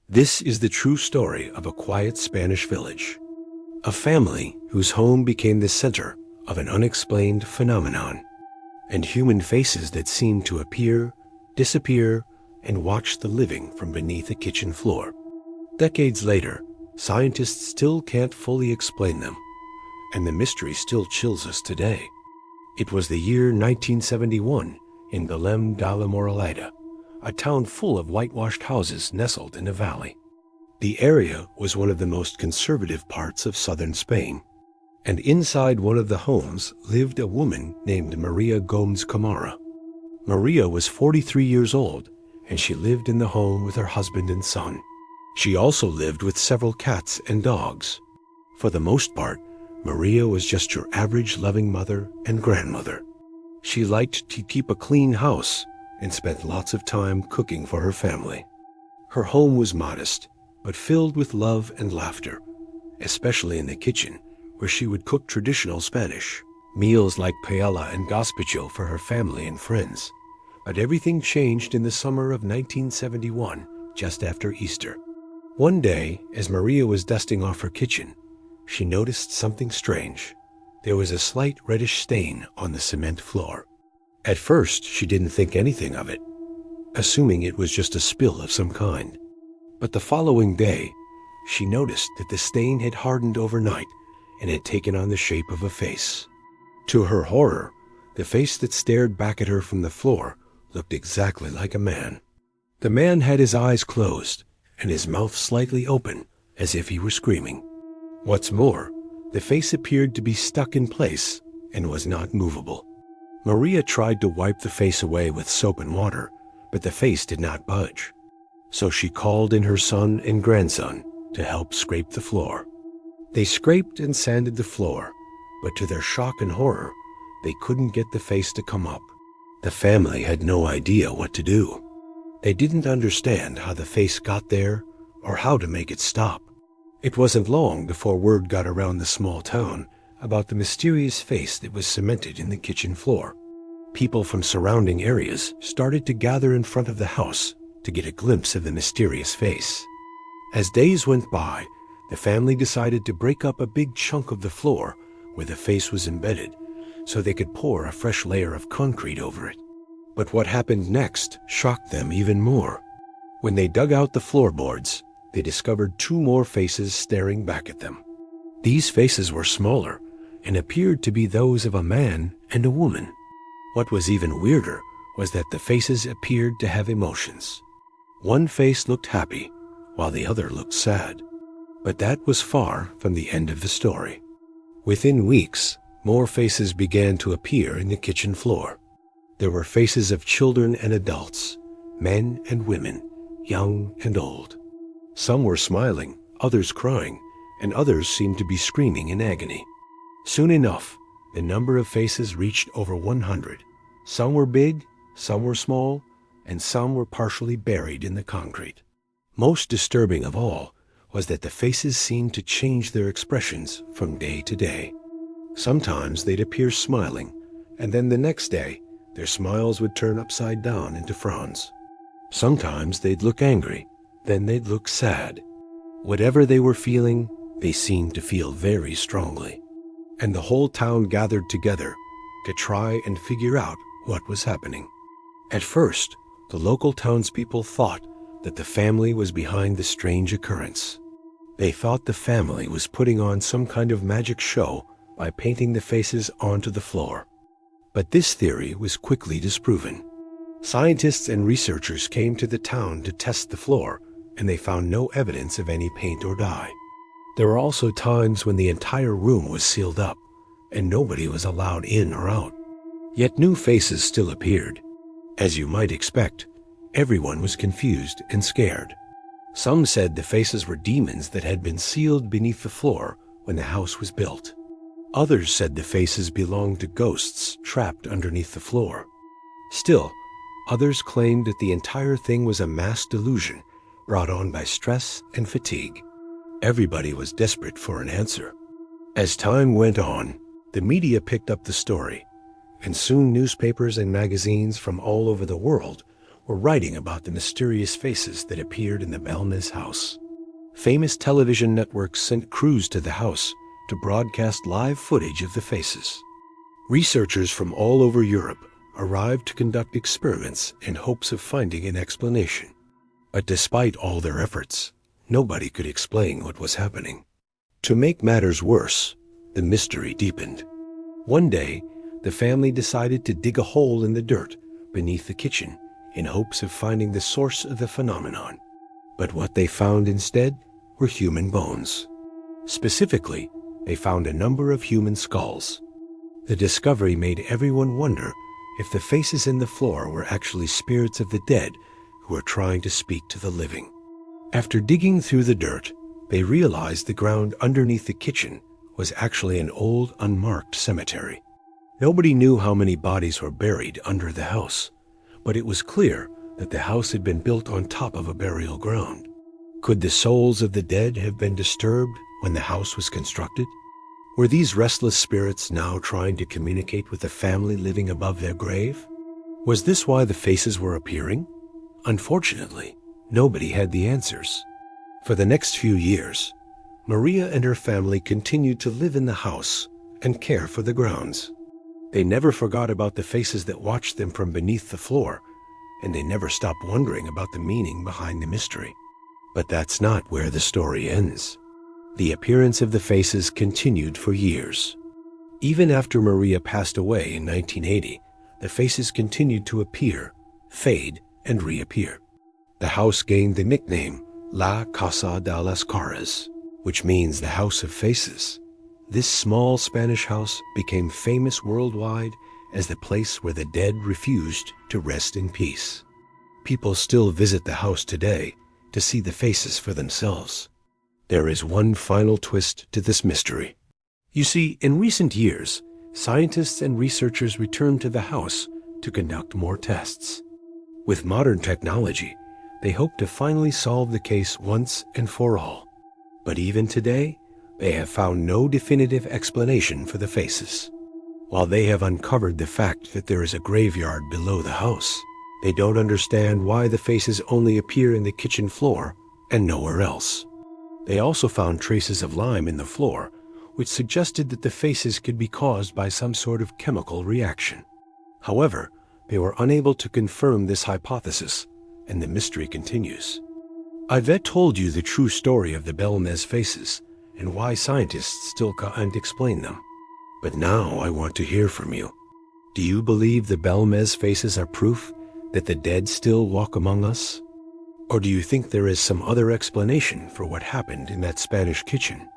This is the true story of a quiet Spanish village. A family whose home became the center of an unexplained phenomenon, and human faces that seemed to appear, disappear, and watch the living from beneath a kitchen floor. Decades later, scientists still can't fully explain them, and the mystery still chills us today. It was the year 1971 in Bélmez de la Moraleda, a town full of whitewashed houses nestled in a valley. The area was one of the most conservative parts of southern Spain, and inside one of the homes lived a woman named Maria Gómez Camara. Maria was 43 years old, and she lived in the home with her husband and son. She also lived with several cats and dogs. For the most part, Maria was just your average loving mother and grandmother. She liked to keep a clean house and spent lots of time cooking for her family. Her home was modest, but filled with love and laughter, especially in the kitchen, where she would cook traditional Spanish meals like paella and gazpacho for her family and friends. But everything changed in the summer of 1971, just after Easter. One day, as Maria was dusting off her kitchen, she noticed something strange. There was a slight reddish stain on the cement floor. At first, she didn't think anything of it, assuming it was just a spill of some kind. But the following day, she noticed that the stain had hardened overnight and had taken on the shape of a face. To her horror, the face that stared back at her from the floor looked exactly like a man. The man had his eyes closed and his mouth slightly open, as if he were screaming. What's more, the face appeared to be stuck in place and was not movable. Maria tried to wipe the face away with soap and water, but the face did not budge. So she called in her son and grandson to help scrape the floor. They scraped and sanded the floor, but to their shock and horror, they couldn't get the face to come up. The family had no idea what to do. They didn't understand how the face got there or how to make it stop. It wasn't long before word got around the small town about the mysterious face that was cemented in the kitchen floor. People from surrounding areas started to gather in front of the house to get a glimpse of the mysterious face. As days went by, the family decided to break up a big chunk of the floor where the face was embedded so they could pour a fresh layer of concrete over it. But what happened next shocked them even more. When they dug out the floorboards, they discovered two more faces staring back at them. These faces were smaller and appeared to be those of a man and a woman. What was even weirder was that the faces appeared to have emotions. One face looked happy, while the other looked sad. But that was far from the end of the story. Within weeks, more faces began to appear in the kitchen floor. There were faces of children and adults, men and women, young and old. Some were smiling, others crying, and others seemed to be screaming in agony. Soon enough, the number of faces reached over 100. Some were big, some were small, and some were partially buried in the concrete. Most disturbing of all was that the faces seemed to change their expressions from day to day. Sometimes they'd appear smiling, and then the next day, their smiles would turn upside down into frowns. Sometimes they'd look angry, then they'd look sad. Whatever they were feeling, they seemed to feel very strongly. And the whole town gathered together to try and figure out what was happening. At first, the local townspeople thought that the family was behind the strange occurrence. They thought the family was putting on some kind of magic show by painting the faces onto the floor. But this theory was quickly disproven. Scientists and researchers came to the town to test the floor, and they found no evidence of any paint or dye. There were also times when the entire room was sealed up, and nobody was allowed in or out. Yet new faces still appeared. As you might expect, everyone was confused and scared. Some said the faces were demons that had been sealed beneath the floor when the house was built. Others said the faces belonged to ghosts trapped underneath the floor. Still, others claimed that the entire thing was a mass delusion brought on by stress and fatigue. Everybody was desperate for an answer. As time went on, the media picked up the story, and soon newspapers and magazines from all over the world were writing about the mysterious faces that appeared in the Bélmez house. Famous television networks sent crews to the house to broadcast live footage of the faces. Researchers from all over Europe arrived to conduct experiments in hopes of finding an explanation. But despite all their efforts, nobody could explain what was happening. To make matters worse, the mystery deepened. One day, the family decided to dig a hole in the dirt beneath the kitchen in hopes of finding the source of the phenomenon. But what they found instead were human bones. Specifically, they found a number of human skulls. The discovery made everyone wonder if the faces in the floor were actually spirits of the dead who were trying to speak to the living. After digging through the dirt, they realized the ground underneath the kitchen was actually an old unmarked cemetery. Nobody knew how many bodies were buried under the house, but it was clear that the house had been built on top of a burial ground. Could the souls of the dead have been disturbed when the house was constructed? Were these restless spirits now trying to communicate with the family living above their grave? Was this why the faces were appearing? Unfortunately, nobody had the answers. For the next few years, Maria and her family continued to live in the house and care for the grounds. They never forgot about the faces that watched them from beneath the floor, and they never stopped wondering about the meaning behind the mystery. But that's not where the story ends. The appearance of the faces continued for years. Even after Maria passed away in 1980, the faces continued to appear, fade, and reappear. The house gained the nickname La Casa de las Caras, which means the House of Faces. This small Spanish house became famous worldwide as the place where the dead refused to rest in peace. People still visit the house today to see the faces for themselves. There is one final twist to this mystery. You see, in recent years, scientists and researchers returned to the house to conduct more tests. With modern technology, they hope to finally solve the case once and for all. But even today, they have found no definitive explanation for the faces. While they have uncovered the fact that there is a graveyard below the house, they don't understand why the faces only appear in the kitchen floor and nowhere else. They also found traces of lime in the floor, which suggested that the faces could be caused by some sort of chemical reaction. However, they were unable to confirm this hypothesis, and the mystery continues. I've told you the true story of the Bélmez Faces and why scientists still can't explain them. But now I want to hear from you. Do you believe the Bélmez Faces are proof that the dead still walk among us? Or do you think there is some other explanation for what happened in that Spanish kitchen?